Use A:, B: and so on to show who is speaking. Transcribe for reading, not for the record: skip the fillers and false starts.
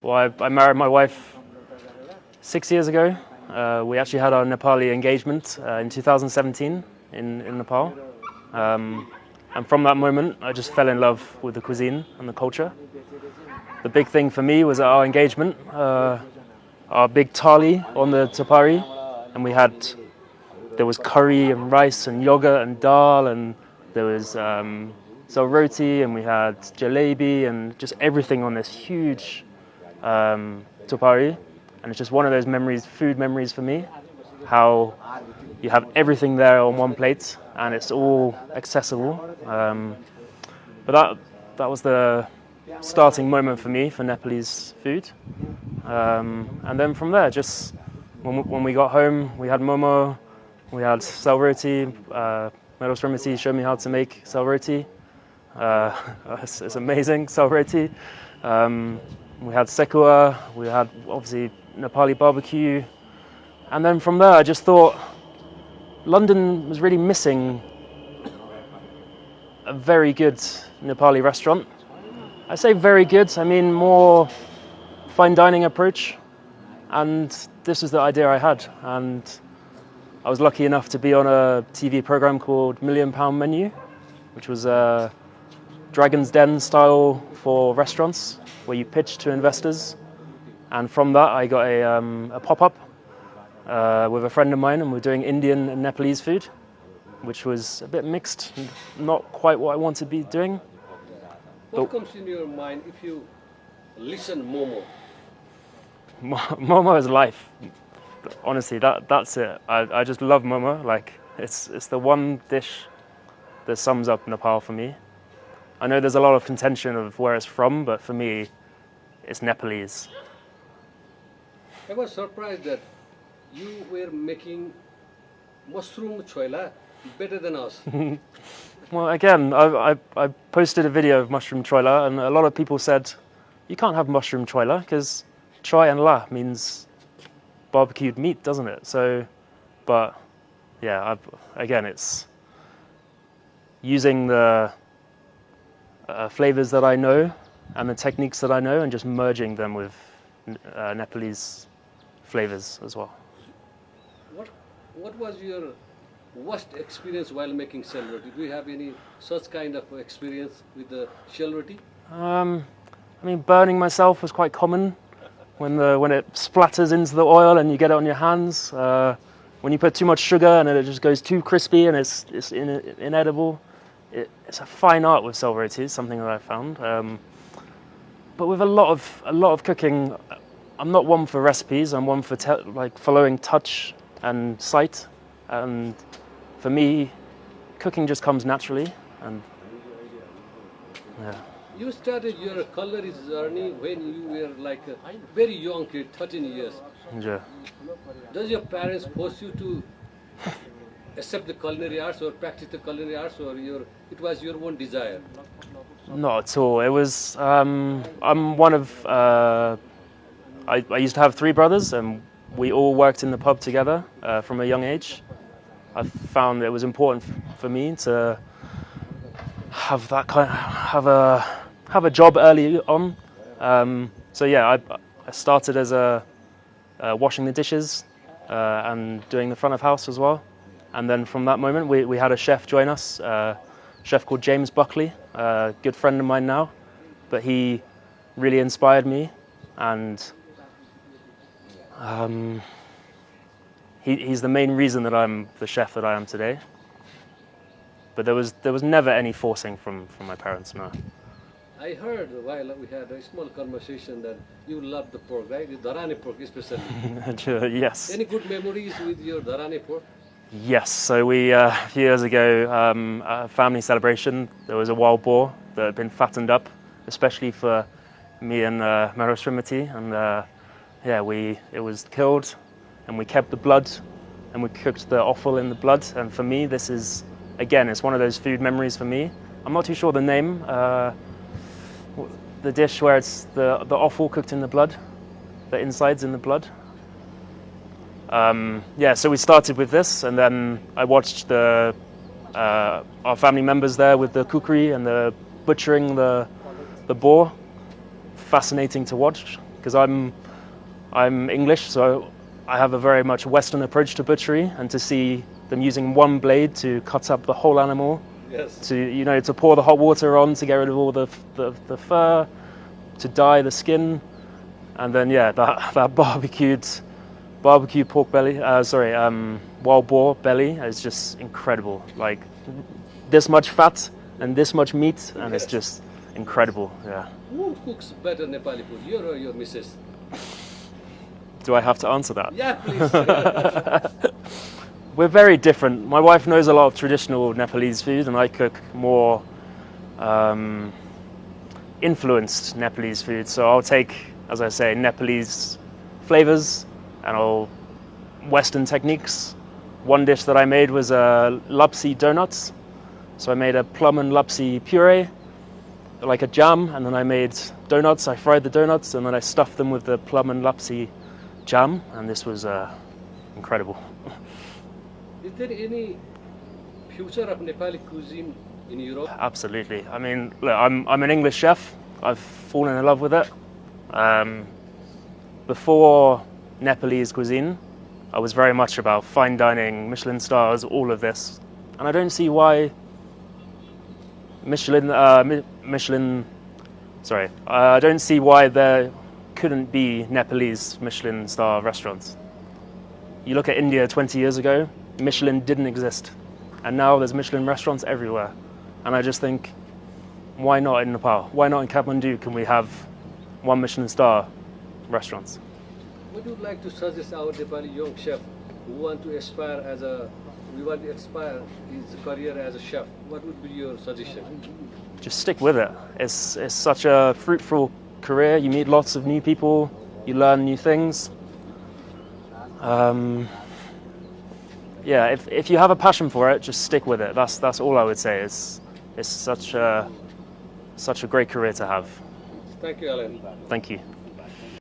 A: Well, I married my wife 6 years ago. We actually had our Nepali engagement in 2017 in Nepal. And from that moment, I just fell in love with the cuisine and the culture. The big thing for me was at our engagement, our big thali on the tapari, and there was curry and rice and yogurt and dal, and there was roti, and we had jalebi and just everything on this huge tapari. And it's just one of those memories, food memories for me, how you have everything there on one plate and it's all accessible. But that was the starting moment for me for Nepalese food. And then from there, just when we got home, we had momo, we had sal roti. Meadow Srimati showed me how to make sal roti. It's amazing, sal roti. We had sekua, we had obviously Nepali barbecue. And then from there, I just thought London was really missing a very good Nepali restaurant. I say very good, I mean more fine dining approach. And this was the idea I had. And I was lucky enough to be on a TV program called £1 Million Menu, which was a Dragon's Den style for restaurants, where you pitch to investors. And from that, I got a pop-up with a friend of mine, and we're doing Indian and Nepalese food, which was a bit mixed, not quite what I wanted to be doing.
B: What comes in your mind if you listen momo?
A: Momo is life. Honestly, that's it. I just love momo. Like it's the one dish that sums up Nepal for me. I know there's a lot of contention of where it's from, but for me, it's Nepalese.
B: I was surprised that you were making mushroom choila better than us.
A: Well, again, I posted a video of mushroom choila, and a lot of people said, you can't have mushroom choila, because choi and la means barbecued meat, doesn't it? So, but yeah, again, it's using the flavors that I know and the techniques that I know, and just merging them with Nepalese flavors as well.
B: What was your worst experience while making shell roti? Do you have any such kind of experience with the shell roti?
A: I mean, burning myself was quite common when it splatters into the oil and you get it on your hands. When you put too much sugar and it just goes too crispy and it's inedible. It's a fine art with shell roti. It's something that I found. But with a lot of cooking, I'm not one for recipes. I'm one for following touch and sight. And for me, cooking just comes naturally. And yeah.
B: You started your culinary journey when you were like a very young kid, 13 years.
A: Yeah.
B: Does your parents force you to accept the culinary arts or practice the culinary arts, or it was your own desire?
A: Not at all. It was. I'm one of. I used to have 3 brothers, and we all worked in the pub together from a young age. I found it was important for me to have that have a job early on. So yeah, I started as washing the dishes and doing the front of house as well. And then from that moment, we had a chef join us, a chef called James Buckley, a good friend of mine now. But he really inspired me, and he's the main reason that I'm the chef that I am today. But there was never any forcing from my parents, no.
B: I heard while we had a small conversation that you love the pork, right? The dharani pork especially.
A: Yes.
B: Any good memories with your dharani pork?
A: Yes. So we a few years ago, at a family celebration, there was a wild boar that had been fattened up, especially for me and Meadow Srimati, and yeah, it was killed, and we kept the blood, and we cooked the offal in the blood. And for me, this is, again, it's one of those food memories for me. I'm not too sure the name. The dish where it's the offal cooked in the blood, the insides in the blood. Yeah, so we started with this, and then I watched our family members there with the kukri and the butchering the boar. Fascinating to watch. because I'm English, so I have a very much Western approach to butchery, and to see them using one blade to cut up the whole animal,
B: Yes.
A: to pour the hot water on to get rid of all the fur, to dye the skin, and then that barbecue pork belly, wild boar belly is just incredible. Like this much fat and this much meat, and it's just incredible. Yeah.
B: Who cooks better Nepali food, you or your missus?
A: Do I have to answer that?
B: Yeah, please.
A: We're very different. My wife knows a lot of traditional Nepalese food, and I cook more influenced Nepalese food. So I'll take, as I say, Nepalese flavors and Western techniques. One dish that I made was lapsi donuts. So I made a plum and lapsi puree, like a jam, and then I made donuts. I fried the donuts, and then I stuffed them with the plum and lapsi jam, and this was incredible.
B: Is there any future of Nepali cuisine in Europe?
A: Absolutely. I mean, look, I'm an English chef. I've fallen in love with it. Before Nepalese cuisine, I was very much about fine dining, Michelin stars, all of this, and I don't see why I don't see why there couldn't be Nepalese Michelin star restaurants. You look at India 20 years ago, Michelin didn't exist, and now there's Michelin restaurants everywhere. And I just think, why not in Nepal? Why not in Kathmandu can we have one Michelin star restaurants?
B: Would you like to suggest our Nepali young chef who want to aspire his career as a chef? What would be your suggestion?
A: Just stick with it. It's such a fruitful career. You meet lots of new people. You learn new things. If you have a passion for it, just stick with it. That's all I would say. It's such a great career to have.
B: Thank you, Alan.
A: Thank you.